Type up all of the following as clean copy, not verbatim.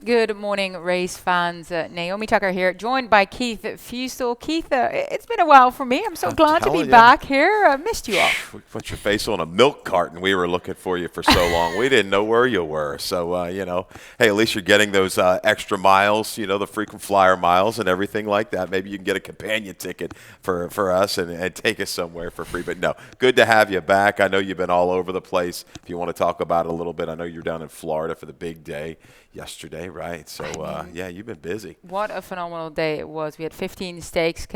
Good morning, race fans. Naomi Tucker here, joined by Keith Fusel. Keith, it's been a while for me. I'm so I'm glad to be telling you, back here. I missed you all. we put your face on a milk carton. We were looking for you for so long. We didn't know where you were. So, hey, at least you're getting those extra miles, the frequent flyer miles and everything like that. Maybe you can get a companion ticket for us and take us somewhere for free. But no, good to have you back. I know you've been all over the place. If you want to talk about it a little bit, I know you're down in Florida for the big day yesterday, right? So, yeah, you've been busy. What a phenomenal day it was. We had 15 stakes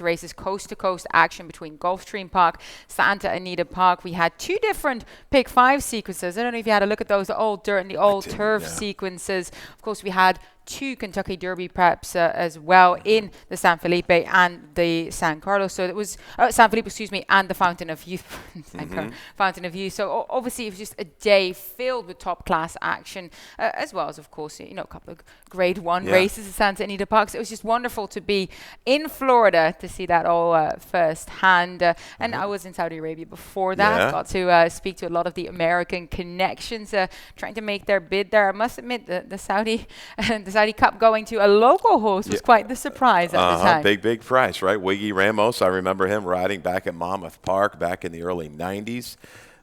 races, coast-to-coast action between Gulfstream Park, Santa Anita Park. We had two different Pick 5 sequences. I don't know if you had a look at those, the old dirt and the old turf sequences. Of course, we had two Kentucky Derby preps as well in the San Felipe and the San Carlos. So it was San Felipe, excuse me, and the Fountain of Youth. Fountain of Youth. So obviously it was just a day filled with top class action, as well as, of course, a couple of Grade 1 races at Santa Anita Park. So it was just wonderful to be in Florida to see that all firsthand. And I was in Saudi Arabia before that. Yeah. Got to speak to a lot of the American connections trying to make their bid there. I must admit the Saudi the Saudi Cup going to a local horse was quite the surprise at the time. Big price, right? Wiggy Ramos, I remember him riding back at Monmouth Park back in the early 90s.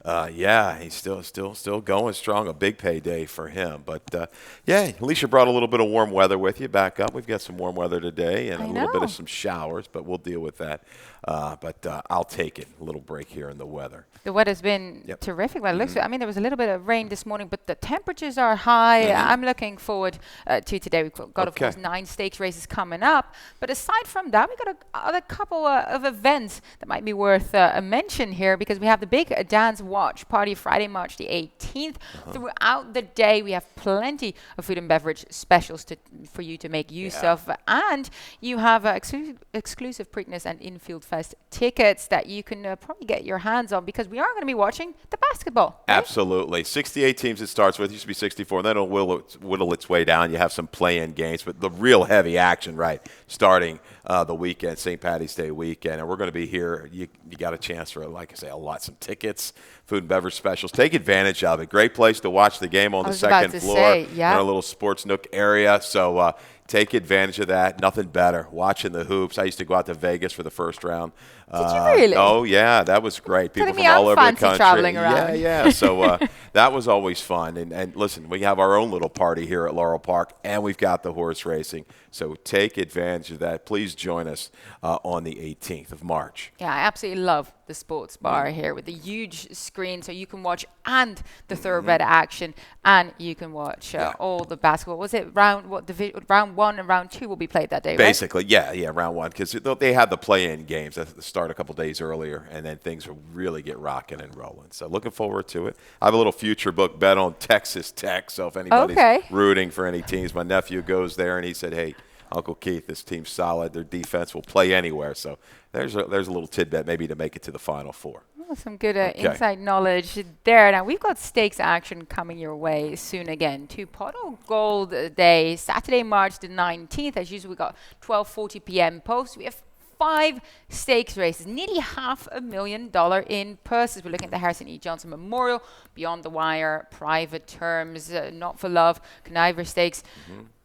Yeah, he's still going strong. A big payday for him. But, yeah, at least you brought a little bit of warm weather with you back up. We've got some warm weather today and a little bit of some showers, but we'll deal with that. But I'll take it. A little break here in the weather. The weather's been terrific. Well, it looks. I mean, there was a little bit of rain this morning, but the temperatures are high. I'm looking forward to today. We've got, of course, 9 stakes races coming up. But aside from that, we've got a couple of events that might be worth a mention here, because we have the big dance watch party Friday, March the 18th. Throughout the day, we have plenty of food and beverage specials for you to make use of. And you have exclusive Preakness and Infield Fest tickets that you can probably get your hands on, because we are going to be watching the basketball. Right? Absolutely. 68 teams it starts with. It used to be 64, and then it'll whittle its way down. You have some play-in games, but the real heavy action, right, starting the weekend, St. Patty's Day weekend. And we're going to be here. You got a chance for, like I say, some tickets, food and beverage specials. Take advantage of it. Great place to watch the game on the second floor in a little sports nook area. So take advantage of that. Nothing better. Watching the hoops. I used to go out to Vegas for the first round. Did you really? Oh, yeah. That was great. People from all over the country. Traveling around. Yeah. So that was always fun. And listen, we have our own little party here at Laurel Park, and we've got the horse racing. So take advantage of that. Please join us on the 18th of March. Yeah, I absolutely love the sports bar here with the huge screen, so you can watch and the thoroughbred action, and you can watch all the basketball. Was it round 1 and round 2 will be played that day? Basically, right? yeah, round 1, because they have the play-in games that start a couple days earlier, and then things will really get rocking and rolling. So looking forward to it. I have a little future book bet on Texas Tech, so if anybody's rooting for any teams, my nephew goes there, and he said, hey, Uncle Keith, this team's solid. Their defense will play anywhere. So there's a little tidbit maybe to make it to the Final Four. Oh, some good inside knowledge there. Now, we've got stakes action coming your way soon again. 2 Pot of Gold Day, Saturday, March the 19th. As usual, we got 12:40 p.m. post. We have 5 stakes races, nearly $500,000 in purses. We're looking at the Harrison E. Johnson Memorial, Beyond the Wire, Private Terms, Not for Love, Conniver Stakes.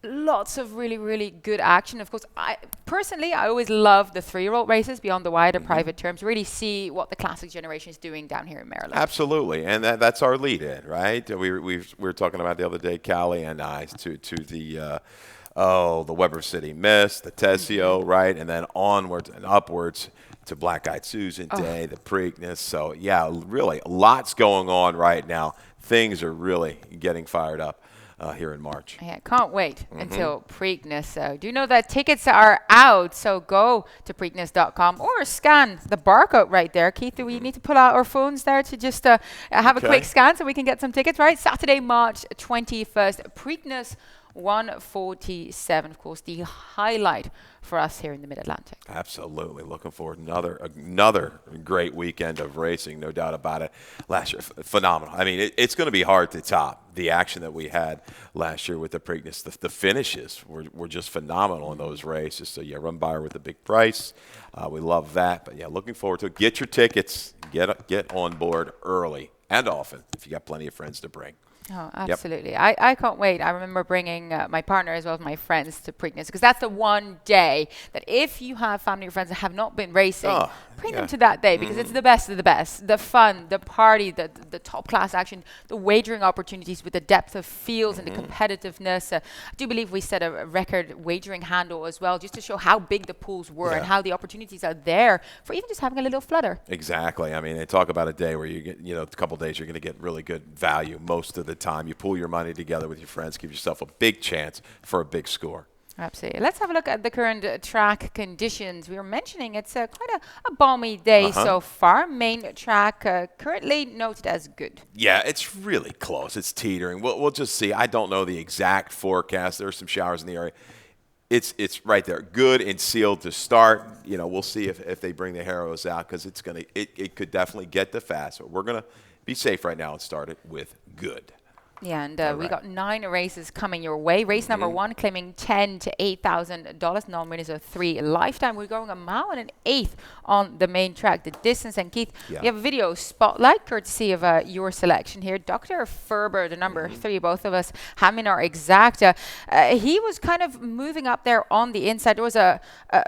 Lots of really, really good action. Of course, I always love the 3-year-old races, Beyond the Wire, the Private Terms. Really see what the classic generation is doing down here in Maryland. Absolutely, and that's our lead in, right? We were talking about the other day, Callie and I, to the the Weber City Mist, the Tessio, right? And then onwards and upwards to Black Eyed Susan Day, the Preakness. So, yeah, really lots going on right now. Things are really getting fired up here in March. Yeah, can't wait until Preakness. So do know that tickets are out. So go to Preakness.com or scan the barcode right there. Keith, do we need to pull out our phones there to just have a quick scan so we can get some tickets, right? Saturday, March 21st, Preakness 147, of course, the highlight for us here in the Mid-Atlantic. Absolutely. Looking forward to another great weekend of racing, no doubt about it. Last year, phenomenal. I mean, it's going to be hard to top the action that we had last year with the Preakness. The finishes were just phenomenal in those races. So, yeah, run by her with a big price. We love that. But, yeah, looking forward to it. Get your tickets. Get on board early and often if you got plenty of friends to bring. Oh, Yep. absolutely. I can't wait. I remember bringing my partner as well as my friends to Preakness because that's the one day that if you have family or friends that have not been racing, Oh, bring them yeah. to that day because it's the best of the best. The fun, the party, the top class action, the wagering opportunities with the depth of fields and the competitiveness. I do believe we set a record wagering handle as well just to show how big the pools were and Yeah. how the opportunities are there for even just having a little flutter. Exactly. I mean, they talk about a day where you get, a couple of days you're going to get really good value most of the time. You pool your money together with your friends, give yourself a big chance for a big score. Absolutely. Let's have a look at the current track conditions. We were mentioning it's quite a balmy day so far. Main track currently noted as good. Yeah, it's really close. It's teetering. We'll just see. I don't know the exact forecast. There are some showers in the area. It's right there, good and sealed to start. We'll see if they bring the Harrows out because it could definitely get the fast. So we're gonna be safe right now and start it with good. Yeah, and we right. got 9 races coming your way. Race number 1 claiming $10,000 to $8,000. Non-winners are 3 lifetime. We're going a mile and an eighth on the main track. The distance, and Keith, Yeah. we have a video spotlight courtesy of your selection here. Dr. Ferber, the number 3, both of us have in our exacta. He was kind of moving up there on the inside. There was a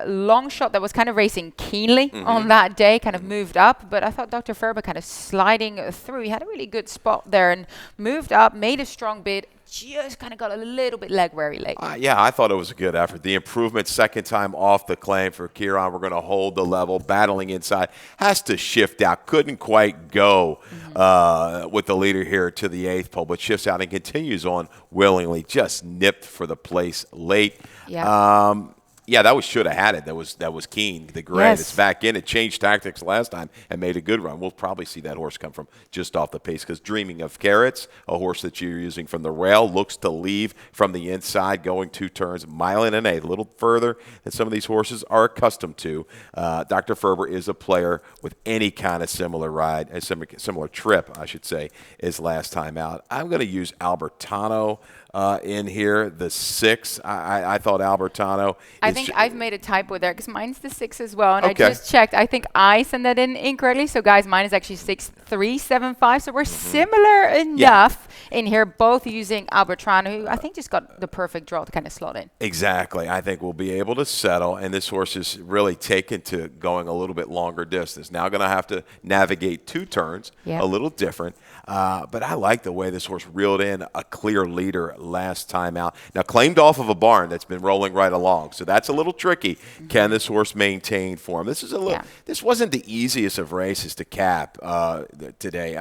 long shot that was kind of racing keenly on that day, kind of moved up. But I thought Dr. Ferber kind of sliding through. He had a really good spot there and moved up, made a strong bid, just kind of got a little bit leg weary late. Yeah, I thought it was a good effort. The improvement, second time off the claim for Kieran. We're going to hold the level, battling inside. Has to shift out. Couldn't quite go with the leader here to the 8th pole, but shifts out and continues on willingly. Just nipped for the place late. Yeah. Yeah, that should have had it. That was Keen, the gray. Yes. It's back in. It changed tactics last time and made a good run. We'll probably see that horse come from just off the pace because Dreaming of Carrots, a horse that you're using from the rail, looks to leave from the inside, going 2 turns, mile and an eighth, a little further than some of these horses are accustomed to. Dr. Ferber is a player with any kind of similar ride, a similar trip, I should say, as last time out. I'm going to use Albertano in here, the 6. I thought Albertano. I think I've made a typo there because mine's the 6 as well. And Okay. I just checked. I think I sent that in incorrectly. So, guys, mine is actually 6375. So we're similar enough in here, both using Albertrano, who I think just got the perfect draw to kind of slot in. Exactly. I think we'll be able to settle, and this horse is really taken to going a little bit longer distance. Now going to have to navigate 2 turns, Yeah. a little different. But I like the way this horse reeled in a clear leader last time out. Now claimed off of a barn that's been rolling right along, so that's a little tricky. Can this horse maintain form? This is a little. Yeah. This wasn't the easiest of races to cap today.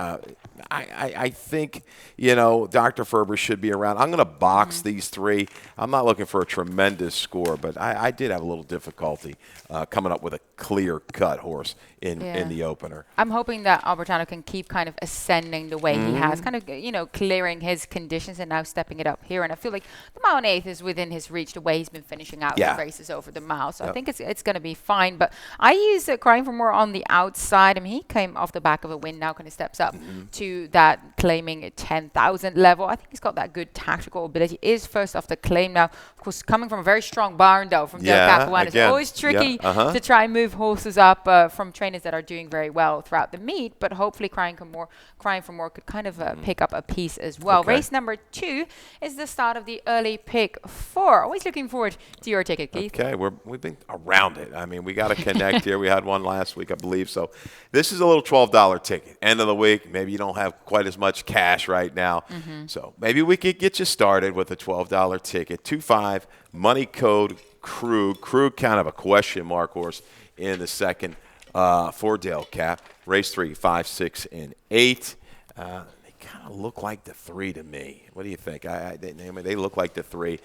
I think Dr. Ferber should be around. I'm going to box these 3. I'm not looking for a tremendous score, but I did have a little difficulty coming up with a clear-cut horse in the opener. I'm hoping that Albertano can keep kind of ascending the way he has, kind of, clearing his conditions and now stepping it up here. And I feel like the mile and eighth is within his reach the way he's been finishing out the races over the mile. So I think it's going to be fine. But I use Crying for More on the outside. I mean, he came off the back of a win, now kind of steps up to that claiming 10,000 level. I think he's got that good tactical ability. Is first off the claim now. Of course, coming from a very strong barn, though, from Del Capuano. It's always tricky to try and move horses up from trainers that are doing very well throughout the meet, but hopefully Crying for More could kind of pick up a piece as well. Okay. Race number 2 is the start of the early pick 4. Always looking forward to your ticket, Keith. Okay, we've been around it. I mean, we got to connect here. We had one last week, I believe. So this is a little $12 ticket. End of the week, maybe you don't have quite as much cash right now. So maybe we could get you started with a $12 ticket. 2-5, money code Krug. Krug kind of a question mark horse in the second for Dale Cap. Race 3, 5, 6, and 8. They kind of look like the 3 to me. What do you think? They look like the 3.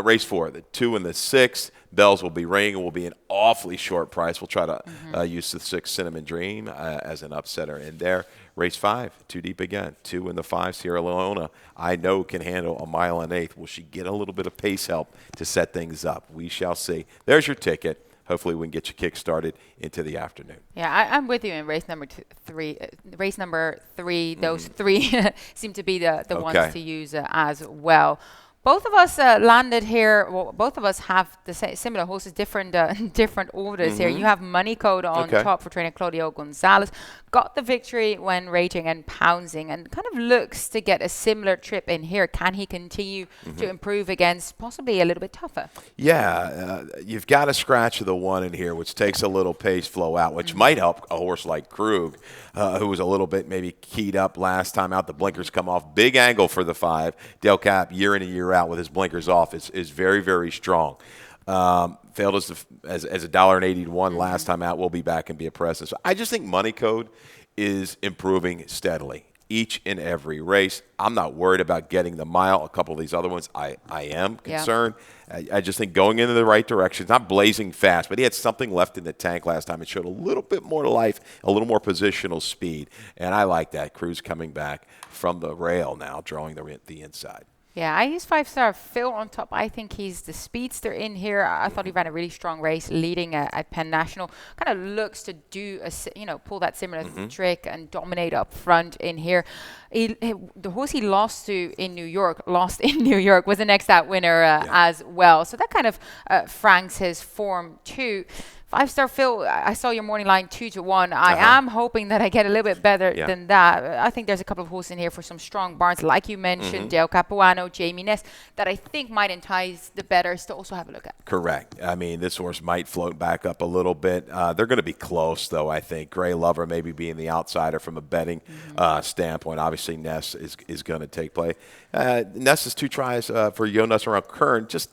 Race 4, the 2 and the 6. Bells will be ringing. Will be an awfully short price. We'll try to use the 6 Cinnamon Dream as an upsetter in there. Race 5, 2 deep again. 2 and the 5, Sierra Leona. I know can handle a mile and eighth. Will she get a little bit of pace help to set things up? We shall see. There's your ticket. Hopefully we can get you kick-started into the afternoon. Yeah, I'm with you in race number 3. Race number 3, those 3 seem to be the ones to use as well. both of us landed here. Well, both of us have the similar horses, different different orders here. You have Money Code on top for trainer Claudio Gonzalez. Got the victory when raging and pouncing, and kind of looks to get a similar trip in here. Can he continue to improve against possibly a little bit tougher? Yeah, you've got to scratch the one in here, which takes a little pace flow out, which might help a horse like Krug, who was a little bit maybe keyed up last time out. The blinkers come off. Big angle for the 5. Dale Cap, year in and year out with his blinkers off, is very, very strong. Failed as $1.81 last time out. We'll be back and be a presence. So I just think Money Code is improving steadily each and every race. I'm not worried about getting the mile. A couple of these other ones, I am concerned. I just think going in the right direction. It's not blazing fast, but he had something left in the tank last time. It showed a little bit more life, a little more positional speed, and I like that. Cruz coming back from the rail now, drawing the inside. Yeah, I use 5-star Phil on top. I think he's the speedster in here. I thought he ran a really strong race leading at Penn National. Kind of looks to do pull that similar trick and dominate up front in here. The horse he lost in New York, was the next out winner as well. So that kind of franks his form too. 5-star Phil, I saw your morning line 2-1. I am hoping that I get a little bit better than that. I think there's a couple of horses in here for some strong barns, like you mentioned, Dale Capuano, Jamie Ness, that I think might entice the bettors to also have a look at. Correct. I mean, this horse might float back up a little bit. They're going to be close, though, I think. Gray Lover maybe being the outsider from a betting standpoint. Obviously, Ness is going to take play. Ness's 2 tries for Jonas around Kern, just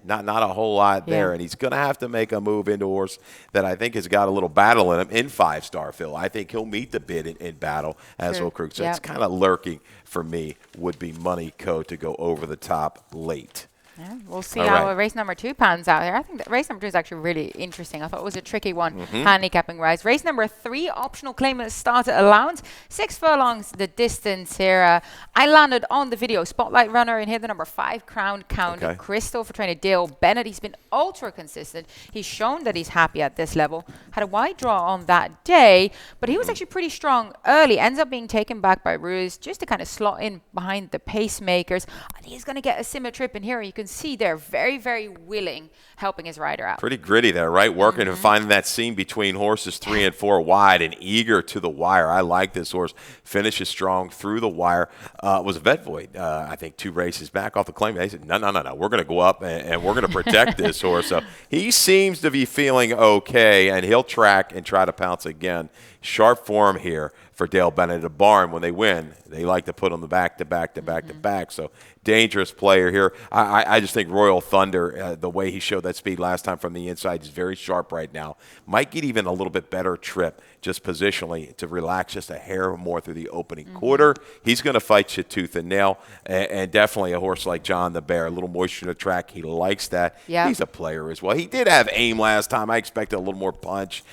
not a whole lot there. And he's going to have to make a move into a horse that I think has got a little battle in him in 5-star Phil. I think he'll meet the bid in battle as will Krug. So it's kind of lurking for me, would be Money Code to go over the top late. Yeah, we'll see how race number 2 pans out here. I think that race number 2 is actually really interesting. I thought it was a tricky one, handicapping wise. Race number 3, optional claimant starter allowance. 6 furlongs the distance here. I landed on the video spotlight runner in here, the number 5 Crown Count Crystal for trainer Dale Bennett. He's been ultra consistent. He's shown that he's happy at this level. Had a wide draw on that day, but he was actually pretty strong early. Ends up being taken back by Ruse just to kind of slot in behind the pacemakers. And he's going to get a similar trip in here. You can see they're very, very willing, helping his rider out. Pretty gritty there, right? Working and finding that seam between horses 3 and 4 wide and eager to the wire. I like this horse. Finishes strong through the wire. Was a vet void, I think, 2 races back off the claim. They said, no. We're going to go up and we're going to protect this horse. So he seems to be feeling okay, and he'll track and try to pounce again. Sharp form here for Dale Bennett. A barn, when they win, they like to put on the back to back. So dangerous player here. I just think Royal Thunder, the way he showed that speed last time from the inside, is very sharp right now. Might get even a little bit better trip just positionally to relax just a hair more through the opening quarter. He's going to fight you tooth and nail, and definitely a horse like John the Bear, a little moisture to track. He likes that. Yep. He's a player as well. He did have aim last time. I expected a little more punch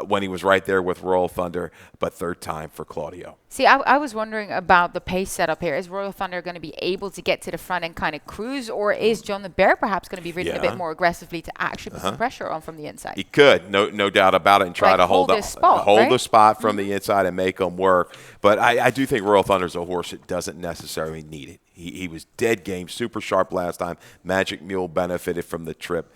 when he was right there with Royal Thunder, but 3rd time for Claudio. See, I was wondering about the pace setup here. Is Royal Thunder going to be able to get to the front and kind of cruise, or is John the Bear perhaps going to be ridden a bit more aggressively to actually put some pressure on from the inside? He could, no doubt about it, and try to hold the spot from the inside and make him work. But I do think Royal Thunder's a horse that doesn't necessarily need it. He was dead game, super sharp last time. Magic Mule benefited from the trip.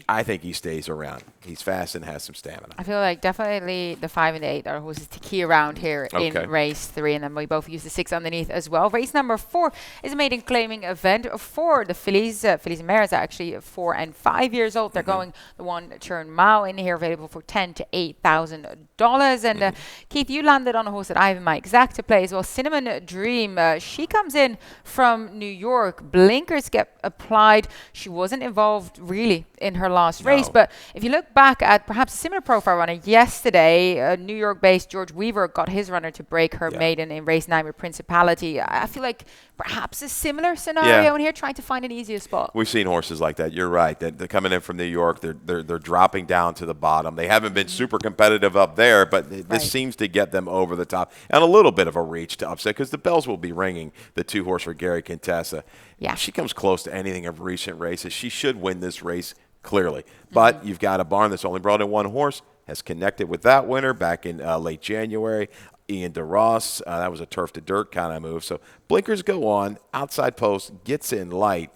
I think he stays around. He's fast and has some stamina. I feel like definitely the 5 and the 8 are horses to key around here in race 3, and then we both use the 6 underneath as well. Race number 4 is a maiden claiming event for the fillies. Fillies and mares are actually 4 and 5 years old. They're going the 1 turn mile in here, available for $10,000 to $8,000. And Keith, you landed on a horse that I have in my exact to play as well. Cinnamon Dream. She comes in from New York. Blinkers get applied. She wasn't involved really in her last race, but if you look back at perhaps a similar profile runner yesterday, New York-based George Weaver got his runner to break her maiden in race 9 with Principality. I feel like perhaps a similar scenario in here, trying to find an easier spot. We've seen horses like that. You're right. They're coming in from New York. They're dropping down to the bottom. They haven't been super competitive up there, but this seems to get them over the top and a little bit of a reach to upset, because the bells will be ringing. The 2-horse for Gary Contessa. Yeah, if she comes close to anything of recent races, she should win this race clearly. But you've got a barn that's only brought in 1 horse, has connected with that winner back in late January. Ian DeRoss, that was a turf to dirt kind of move. So blinkers go on, outside post, gets in light.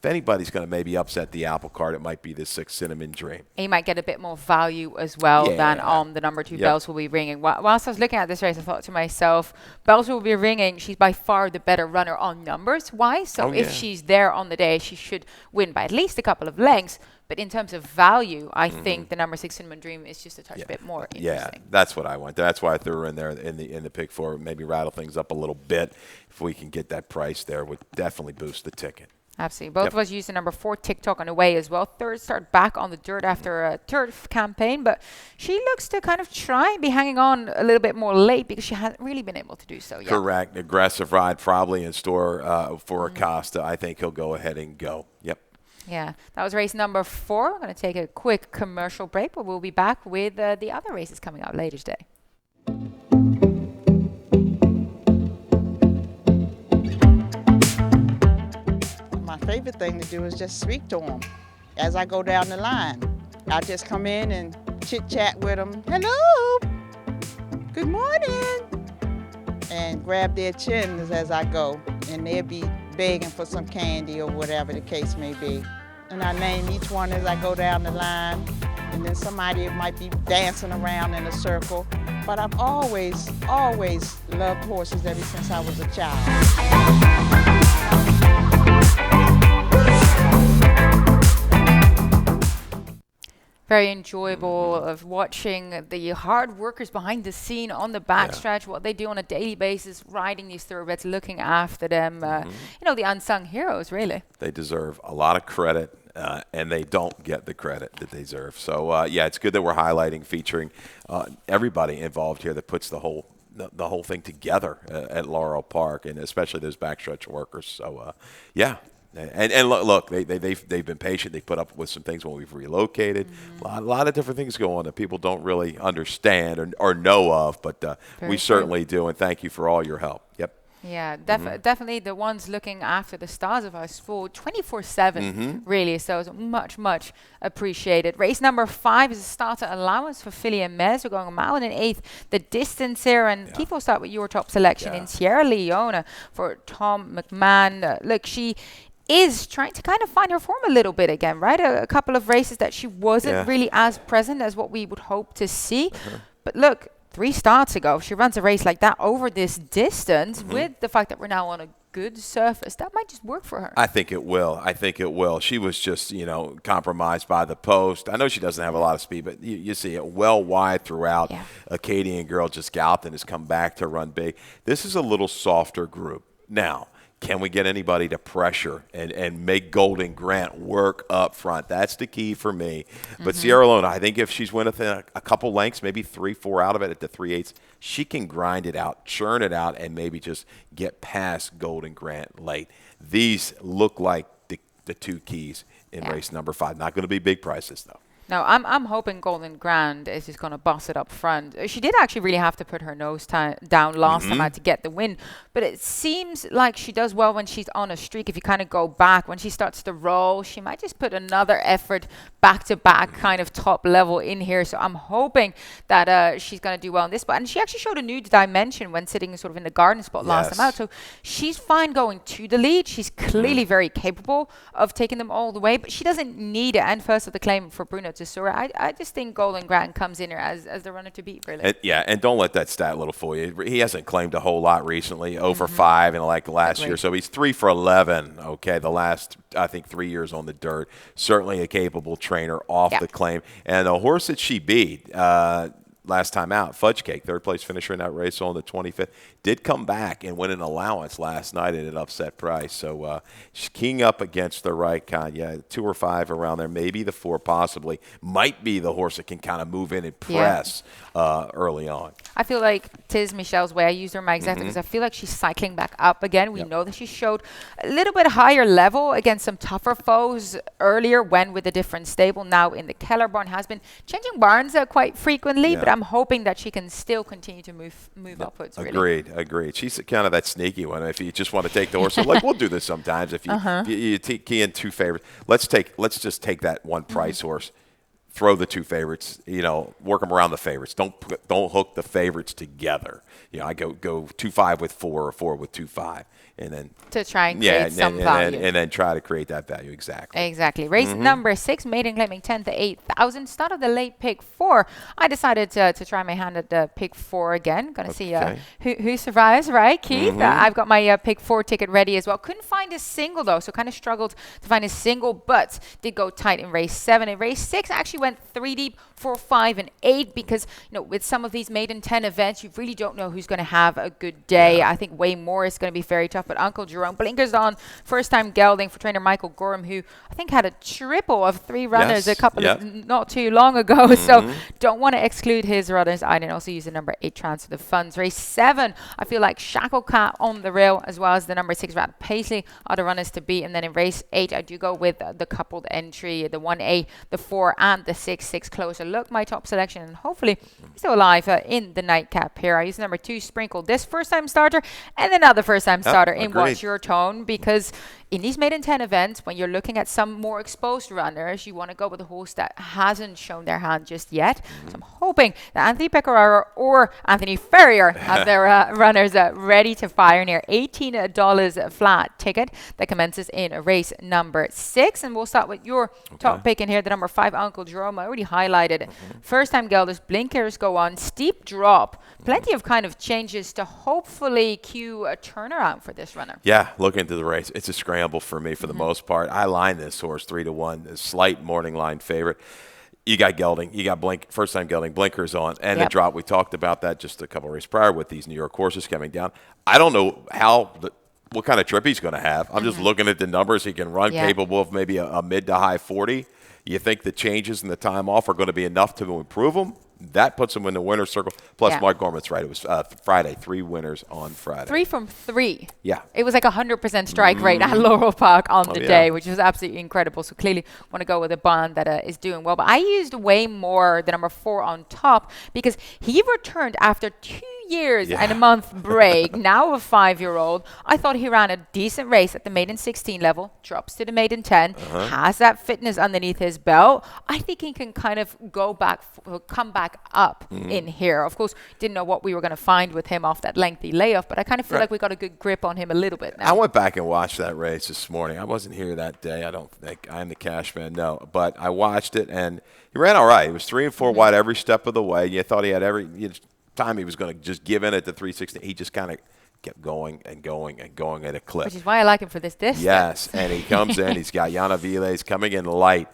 if anybody's going to maybe upset the apple cart, it might be this 6 Cinnamon Dream. And you might get a bit more value as well than on the number 2 Bells Will Be Ringing. Whilst I was looking at this race, I thought to myself, Bells Will Be Ringing, she's by far the better runner on numbers wise. So if she's there on the day, she should win by at least a couple of lengths. But in terms of value, I think the number 6 Cinnamon Dream is just a touch bit more interesting. Yeah, that's what I want. That's why I threw her in there in the pick 4. Maybe rattle things up a little bit. If we can get that price there, would definitely boost the ticket. Absolutely. Both of us used the number 4 TikTok on the way as well. Third start back on the dirt after a turf campaign, but she looks to kind of try and be hanging on a little bit more late because she hasn't really been able to do so yet. Correct. Aggressive ride probably in store for Acosta. I think he'll go ahead and go. Yep. Yeah, that was race number 4. We're going to take a quick commercial break, but we'll be back with the other races coming out later today. My favorite thing to do is just speak to them as I go down the line. I just come in and chit-chat with them. Hello, good morning, and grab their chins as I go, and they'll be begging for some candy or whatever the case may be. And I name each one as I go down the line, and then somebody might be dancing around in a circle. But I've always loved horses ever since I was a child. Very enjoyable of watching the hard workers behind the scene on the backstretch, what they do on a daily basis, riding these thoroughbreds, looking after them. The unsung heroes, really. They deserve a lot of credit, and they don't get the credit that they deserve. So, it's good that we're highlighting, featuring everybody involved here that puts the whole thing together at Laurel Park, and especially those backstretch workers. So, And look, they've been patient. They put up with some things when we've relocated. A lot of different things go on that people don't really understand or know of, but we certainly do. And thank you for all your help. Yep. Yeah, definitely the ones looking after the stars of our sport 24/7, really. So it's much appreciated. Race number 5 is a starter allowance for filly and mares. We're going a mile and an eighth the distance here. And Keith, we'll start with your top selection in Sierra Leone for Tom McMahon. Look, she is trying to kind of find her form a little bit again, right? A couple of races that she wasn't really as present as what we would hope to see. But look, 3 starts ago, she runs a race like that over this distance with the fact that we're now on a good surface. That might just work for her. I think it will. She was just, compromised by the post. I know she doesn't have a lot of speed, but you see it well wide throughout. Acadian Girl just galloped and has come back to run big. This is a little softer group. Now, can we get anybody to pressure and make Golden Grant work up front? That's the key for me. But Sierra Leone, I think if she's within a couple lengths, maybe 3-4 out of it at the 3/8, she can grind it out, churn it out, and maybe just get past Golden Grant late. These look like the 2 keys in race number 5. Not going to be big prices, though. No, I'm hoping Golden Grand is just going to boss it up front. She did actually really have to put her nose down last time out to get the win. But it seems like she does well when she's on a streak. If you kind of go back, when she starts to roll, she might just put another effort back-to-back kind of top level in here. So I'm hoping that she's going to do well in this spot. And she actually showed a new dimension when sitting sort of in the garden spot last time out. So she's fine going to the lead. She's clearly very capable of taking them all the way. But she doesn't need it. And first of the claim for Bruno Tesoro, I just think Golden Grant comes in here as the runner to beat, really. And don't let that stat little fool you. He hasn't claimed a whole lot recently, 0 for 5 in like last year. So he's 3 for 11, the last, I think, 3 years on the dirt. Certainly a capable trainer off the claim. And the horse that she beat last time out, Fudge Cake, 3rd place finisher in that race on the 25th, did come back and win an allowance last night at an upset price. So she's keying up against the right kind. 2 or 5 around there, maybe the 4 possibly. Might be the horse that can kind of move in and press early on. I feel like Tiz Michelle's way. I used her in my exact because I feel like she's cycling back up again. We know that she showed a little bit higher level against some tougher foes earlier when with a different stable. Now in the Keller barn, has been changing barns quite frequently, but I'm hoping that she can still continue to move upwards. Really. Agreed. She's kind of that sneaky one. If you just want to take the horse, like we'll do this sometimes. If you key in 2 favorites, let's just take that one price horse. Throw the 2 favorites, work them around the favorites. Don't hook the favorites together. I go 2-5 with 4 or 4 with 2-5. and then to try and create some value. And then try to create that value. Exactly. Exactly. Race number 6, maiden claiming 10 to 8,000. Start of the late pick 4. I decided to try my hand at the pick 4 again. Gonna see who survives, right, Keith? I've got my pick 4 ticket ready as well. Couldn't find a single though, so kind of struggled to find a single, but did go tight in race 7. In race 6, I actually went 3 deep, 4, 5, and 8 because with some of these maiden 10 events, you really don't know who's going to have a good day. I think way more is going to be very tough, but Uncle Jerome blinkers on, first time gelding for trainer Michael Gorham, who I think had a triple of 3 runners a couple of not too long ago. So don't want to exclude his runners. I didn't also use the number 8 transfer the funds. Race 7, I feel like Shacklecat on the rail as well as the number 6 Rat Paisley are the runners to beat. And then in race 8, I do go with the coupled entry, the 1A, the 4, and the 6 closer look. My top selection, and hopefully still alive in the nightcap here. I use number 2 Sprinkle, this first time starter, and another first time starter in Watch Your Tone, because in these maiden 10 events, when you're looking at some more exposed runners, you want to go with a horse that hasn't shown their hand just yet. So I'm hoping that Anthony Pecoraro or Anthony Ferrier have their runners ready to fire near $18 flat ticket that commences in race number 6. And we'll start with your top pick in here, the number 5 Uncle Jerome. I already highlighted first time gelders, blinkers go on, steep drop, plenty of kind of changes to hopefully cue a turnaround for this runner. Yeah, look into the race. It's a scramble for me for the most part. I line this horse 3-1, a slight morning line favorite. You got gelding, you got first time gelding, blinkers on, and the drop. We talked about that just a couple of races prior with these New York horses coming down. I don't know what kind of trip he's going to have. I'm just looking at the numbers he can run, capable of maybe a mid to high 40. You think the changes in the time off are going to be enough to improve him? That puts him in the winner's circle. Plus, Mark Gorman's right. It was Friday. 3 winners on Friday. 3 from 3. Yeah. It was like 100% strike rate at Laurel Park on the day, which was absolutely incredible. So clearly want to go with a bond that is doing well. But I used way more the number 4 on top because he returned after 2 years and a month break, now a 5-year-old. I thought he ran a decent race at the maiden 16 level, drops to the maiden 10, has that fitness underneath his belt. I think he can kind of come back up in here. Of course, didn't know what we were going to find with him off that lengthy layoff, but I kind of feel like we got a good grip on him a little bit now. I went back and watched that race this morning. I wasn't here that day. I don't think. I'm the cash man, no. But I watched it, and he ran all right. He was 3 and 4 wide every step of the way. You thought he had every time he was going to just give in at the 360. He just kind of kept going and going and going at a clip. Which is why I like him for this distance. Yes, and he comes in. He's got Yana Viles coming in light.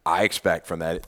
I expect from that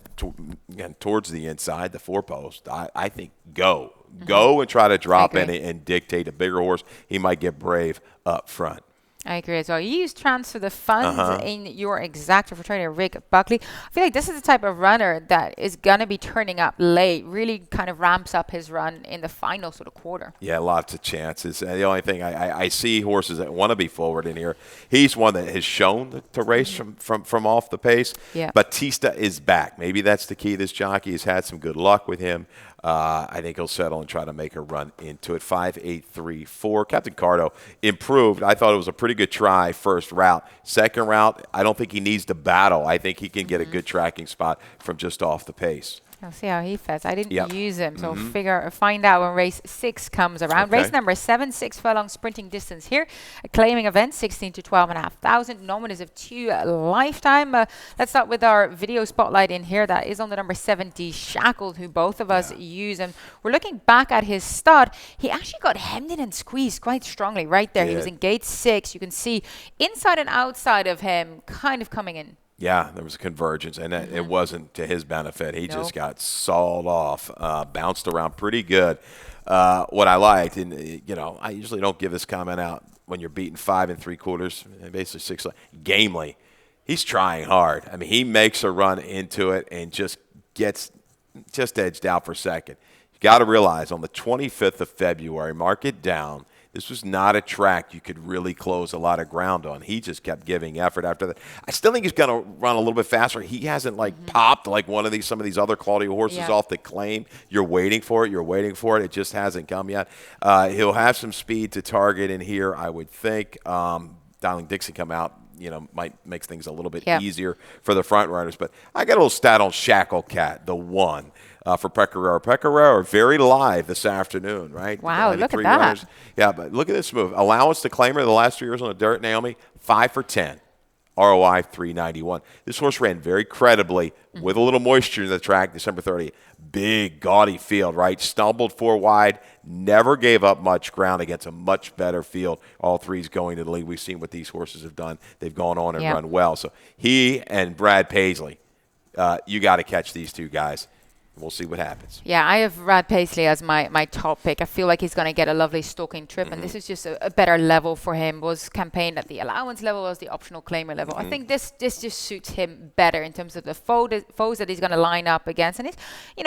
towards the inside, the 4 post. I think go and try to drop in and dictate a bigger horse. He might get brave up front. I agree as well. You use transfer the funds in your exactor for trainer Rick Buckley. I feel like this is the type of runner that is going to be turning up late, really kind of ramps up his run in the final sort of quarter. Yeah, lots of chances. And the only thing I see horses that want to be forward in here, he's one that has shown to race from off the pace. Yeah. Batista is back. Maybe that's the key. This jockey has had some good luck with him. I think he'll settle and try to make a run into it. 5, 8, 3, 4. Captain Cardo improved. I thought it was a pretty good try first route. Second route, I don't think he needs to battle. I think he can get a good tracking spot from just off the pace. I'll see how he fares. I didn't use him, so find out when race 6 comes around. Race number 7, 6 furlong sprinting distance here. A claiming event, 16 to 12,500. Nominees of 2 lifetime. Let's start with our video spotlight in here. That is on the number 70 Shackled, who both of us use. And we're looking back at his start. He actually got hemmed in and squeezed quite strongly right there. He was in gate 6. You can see inside and outside of him kind of coming in. Yeah, there was a convergence, and it wasn't to his benefit. He just got sawed off, bounced around pretty good. What I liked, and I usually don't give this comment out when you're beating 5 3/4, basically 6. Gamely, he's trying hard. I mean, he makes a run into it and just gets edged out for second. You got to realize on the 25th of February, mark it down. This was not a track you could really close a lot of ground on. He just kept giving effort after that. I still think he's going to run a little bit faster. He hasn't popped like some of these other quality horses off the claim. You're waiting for it. It just hasn't come yet. He'll have some speed to target in here, I would think. Darling Dixie come out, might make things a little bit easier for the front runners. But I got a little stat on Shacklecat, the 1. for Pecoraro. Pecoraro very live this afternoon, right? Wow, look at 93 that. runners. Yeah, but look at this move. Allowance to claimer the last 3 years on the dirt, Naomi, 5 for 10. ROI 391. This horse ran very credibly with a little moisture in the track December 30th. Big, gaudy field, right? Stumbled 4 wide, never gave up much ground against a much better field. All 3's going to the lead. We've seen what these horses have done. They've gone on and run well. So he and Brad Paisley, you got to catch these 2 guys. We'll see what happens. Yeah, I have Brad Paisley as my top pick. I feel like he's going to get a lovely stalking trip, and this is just a better level for him. Was campaigned at the allowance level, was the optional claimer level. I think this just suits him better in terms of the foes that he's going to line up against. And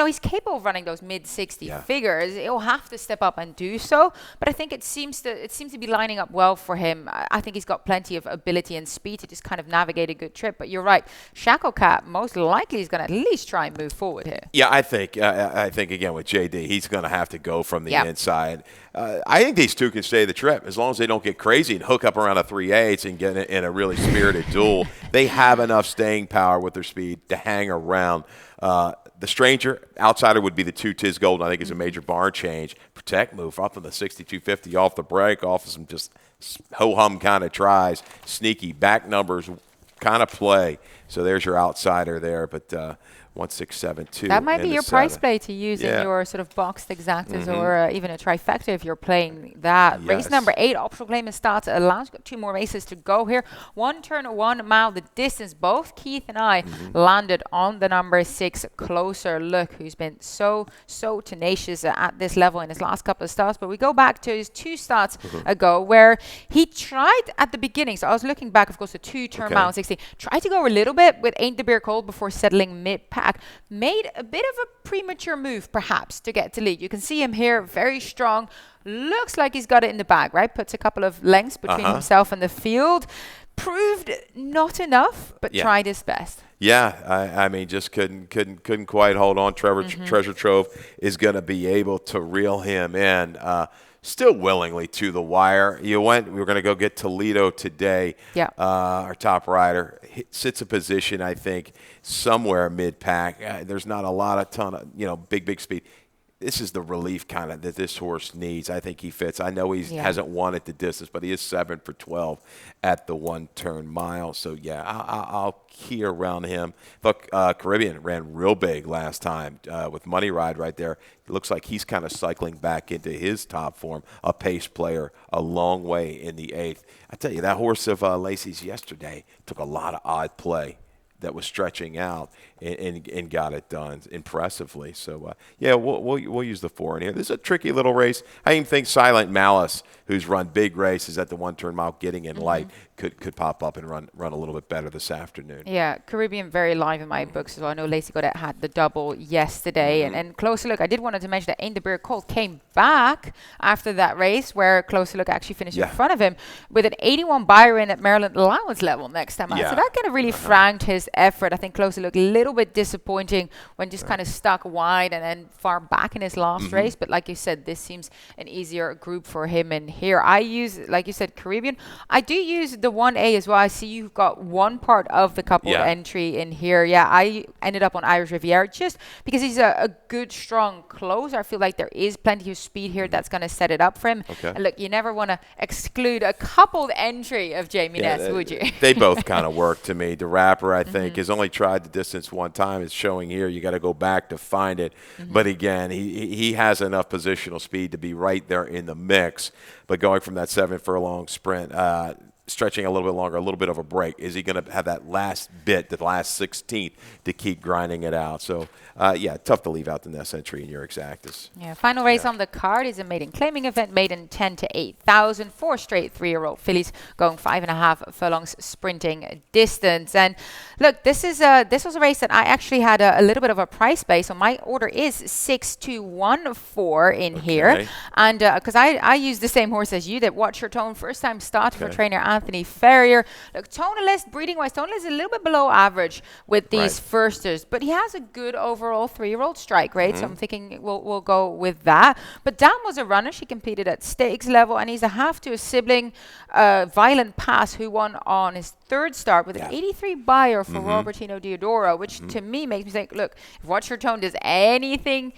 he's capable of running those mid-60 figures. He'll have to step up and do so, but I think it seems to be lining up well for him. I think he's got plenty of ability and speed to just kind of navigate a good trip. But you're right, Shackle Cat most likely is going to at least try and move forward here. Yeah, I think again with JD, he's going to have to go from the inside. I think these 2 can stay the trip as long as they don't get crazy and hook up around a 3/8 and get in a really spirited duel. They have enough staying power with their speed to hang around. The Stranger, outsider would be the 2 Tiz Golden. I think is a major barn change. Protect move up in the 62.50 off the break, off of some just ho-hum kind of tries. Sneaky back numbers kind of play. So there's your outsider there, but 1672. That might be your price play to use in your sort of boxed exactas or even a trifecta if you're playing that. Yes. Race number 8, optional claimant starts at allowance. Got 2 more races to go here. 1 turn, 1 mile. The distance, both Keith and I landed on the number 6 Closer Look, who's been so tenacious at this level in his last couple of starts. But we go back to his 2 starts ago where he tried at the beginning. So I was looking back, of course, the 2 turn mile 60. Tried to go a little bit with Ain't the Beer Cold before settling mid-pack. Made a bit of a premature move, perhaps, to get to lead. You can see him here, very strong. Looks like he's got it in the bag, right? Puts a couple of lengths between himself and the field. Proved not enough, but tried his best. Yeah, I mean, just couldn't quite hold on. Treasure Trove is going to be able to reel him in. Still willingly to the wire. We were going to go get Toledo today. Yeah. Our top rider sits a position, I think, somewhere mid-pack. There's not a ton of, big speed. This is the relief kind of that this horse needs. I think he fits. I know he hasn't won at the distance, but he is 7 for 12 at the 1 turn mile. So, yeah, I'll key around him. Look, Caribbean ran real big last time with Money Ride right there. It looks like he's kind of cycling back into his top form, a pace player, a long way in the 8th. I tell you, that horse of Lacey's yesterday took a lot of odd play that was stretching out and got it done impressively. So, we'll use the 4 in here. This is a tricky little race. I even think Silent Malice, who's run big races at the 1 turn mile, getting in light, could pop up and run a little bit better this afternoon. Yeah, Caribbean very live in my books as well. I know Lacey Godet had the double yesterday. And Closer Look, I did want to mention that Ain't the Beer Cold came back after that race where Closer Look actually finished in front of him with an 81 Byron at Maryland allowance level next time out. So that kind of really franked his effort. I think Closer Look a little bit disappointing when just kind of stuck wide and then far back in his last race. But like you said, this seems an easier group for him. And here I use, like you said, Caribbean. I do use the 1A as well. I see you've got one part of the couple entry in here. Yeah, I ended up on Irish Riviera just because he's a good, strong closer. I feel like there is plenty of speed here that's going to set it up for him. Okay. And look, you never want to exclude a coupled entry of Jamie Ness, would you? They both kind of work to me. The rapper, I think, has only tried the distance one time. It's showing here. You got to go back to find it. But again, he has enough positional speed to be right there in the mix. But going from that 7 furlong sprint, stretching a little bit longer, a little bit of a break. Is he going to have that last bit, the last 16th, to keep grinding it out? So, tough to leave out the Ness entry in your exactas. Yeah, final race on the card is a maiden claiming event, maiden 10 to 8,000, 4 straight 3-year-old fillies going 5.5 furlongs sprinting distance. And look, this was a race that I actually had a little bit of a price base. So my order is 6214 in here, and because I use the same horse as you, that Watch Your Tone, first time start for trainer Anthony Ferrier. Look, tonalist, breeding-wise, tonalist is a little bit below average with these firsters, but he has a good overall 3-year-old strike rate, so I'm thinking we'll go with that. But Dan was a runner. She competed at stakes level, and he's a half to a sibling, Violent Pass, who won on his third start with an 83 buyer for Robertino Diodoro, which to me makes me think, look, if Watch Your Tone does anything,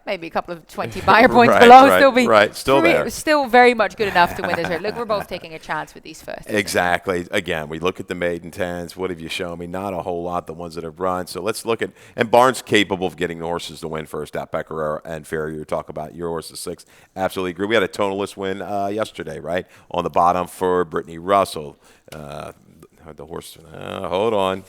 maybe a couple of 20 buyer points below, still very much good enough to win this race. Look, we're both taking a chance with these first. Exactly. Again, we look at the maiden tens. What have you shown me? Not a whole lot, the ones that have run. So let's look at, and Barnes capable of getting the horses to win first out. Pecoraro and Ferrier, talk about your horse is 6. Absolutely agree. We had a tonalist win yesterday, right? On the bottom for Brittany Russell. The horse, hold on.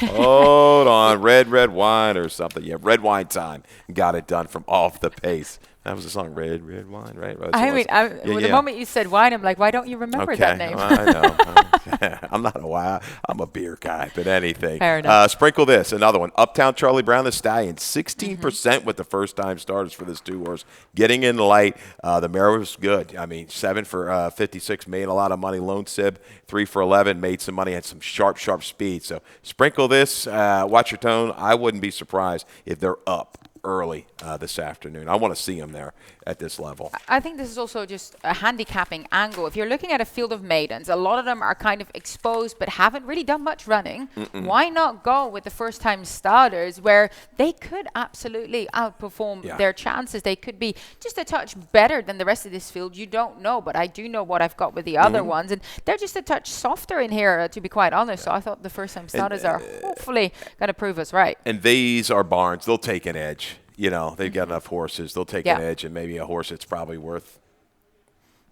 Hold on, red wine or something. Yeah, red wine time. Got it done from Off the Pace. That was the song, red wine, right? The moment you said wine, I'm like, why don't you remember that name? I know. I'm not a wine. I'm a beer guy, but anything. Fair enough. Sprinkle this, another one. Uptown Charlie Brown, the Stallion, 16% with the first-time starters for this 2-horse. Getting in light. The mare was good. I mean, 7 for 56, made a lot of money. Lone Sib, 3 for 11, made some money, had some sharp speed. So sprinkle this. Watch your tone. I wouldn't be surprised if they're up early this afternoon. I want to see them there at this level. I think this is also just a handicapping angle. If you're looking at a field of maidens, a lot of them are kind of exposed but haven't really done much running. Why not go with the first-time starters where they could absolutely outperform their chances? They could be just a touch better than the rest of this field. You don't know, but I do know what I've got with the other ones, and they're just a touch softer in here, to be quite honest. So I thought the first-time starters are hopefully going to prove us right. And these are Barnes. They'll take an edge. They've got enough horses. They'll take an edge, and maybe a horse that's probably worth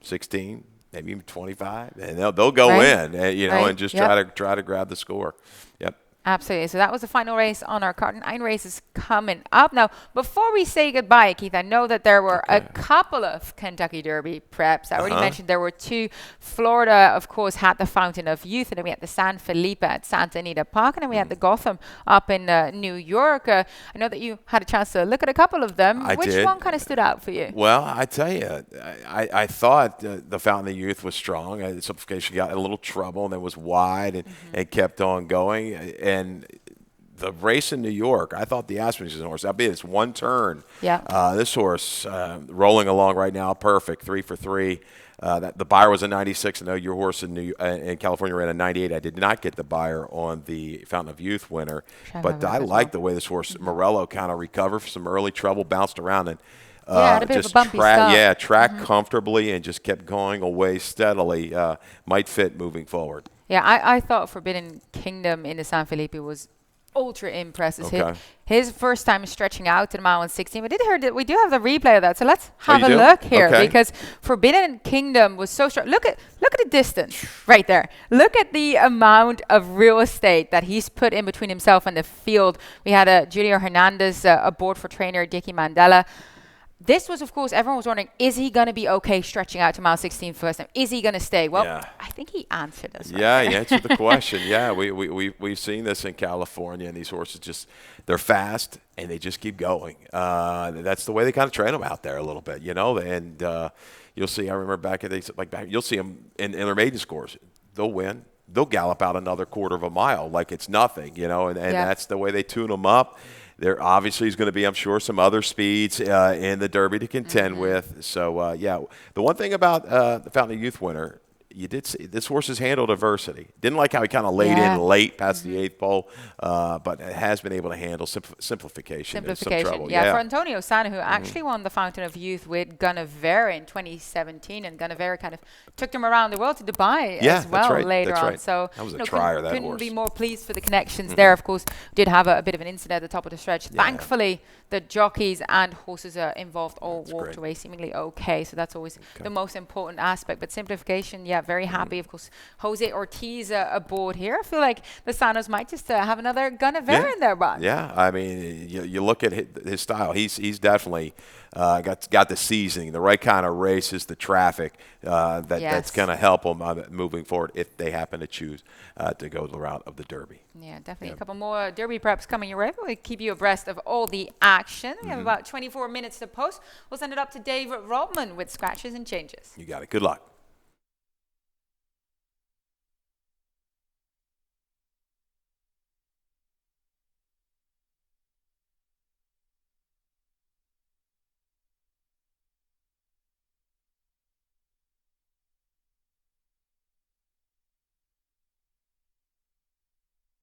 16, maybe even 25, and they'll go in, and just try to grab the score. Yep. Absolutely. So that was the final race on our card. 9 races coming up. Now, before we say goodbye, Keith, I know that there were a couple of Kentucky Derby preps. I already mentioned there were 2. Florida, of course, had the Fountain of Youth, and then we had the San Felipe at Santa Anita Park, and then we had the Gotham up in New York. I know that you had a chance to look at a couple of them. Which one kind of stood out for you? Well, I tell you, I thought the Fountain of Youth was strong. Simplification got in a little trouble, and it was wide and kept on going. And the race in New York, I thought the Aspen's horse, albeit it's one turn. Yeah. This horse rolling along right now, perfect, 3 for 3. The buyer was a 96. I know your horse in California ran a 98. I did not get the buyer on the Fountain of Youth winner, but I like the way this horse, Morello, kind of recovered from some early trouble, bounced around and had a bit of a bumpy start. Tracked comfortably and just kept going away steadily. Might fit moving forward. Yeah, I thought Forbidden Kingdom in the San Felipe was ultra impressive. His first time stretching out to the mile and 16. We did hear that we do have the replay of that, so let's have a look here because Forbidden Kingdom was so strong. Look at the distance right there. Look at the amount of real estate that he's put in between himself and the field. We had Julio Hernandez aboard for trainer Dicky Mandela. This was, of course, everyone was wondering, is he going to be okay stretching out to mile 16 first time? Is he going to stay? Well, I think he answered us. Yeah, he answered the question. Yeah, we've seen this in California, and these horses they're fast, and they just keep going. That's the way they kind of train them out there a little bit, and you'll see, I remember back you'll see them in their maiden scores. They'll win. They'll gallop out another quarter of a mile like it's nothing, and that's the way they tune them up. There obviously is going to be, I'm sure, some other speeds in the Derby to contend with. So, the one thing about the Fountain of Youth winner, you did see this horse has handled adversity. Didn't like how he kind of laid in late past the 8th pole, but it has been able to handle simplification. Some trouble. Yeah, for Antonio Sana, who actually won the Fountain of Youth with Guinevere in 2017, and Guinevere kind of took them around the world to Dubai as well later on. So that was a trier, that couldn't horse. be more pleased for the connections there. Of course, did have a bit of an incident at the top of the stretch. Thankfully, the jockeys and horses involved all walked away seemingly okay. So that's always the most important aspect. But simplification, very happy. Of course, Jose Ortiz aboard here. I feel like the Sanos might just have another Guinevere in their bun. Yeah, I mean, you look at his style. He's definitely got the seasoning, the right kind of races, the traffic that's going to help them moving forward if they happen to choose to go the route of the Derby. Yeah, definitely. A couple more Derby preps coming your way. We'll keep you abreast of all the action. We have about 24 minutes to post. We'll send it up to David Rodman with scratches and changes. You got it. Good luck.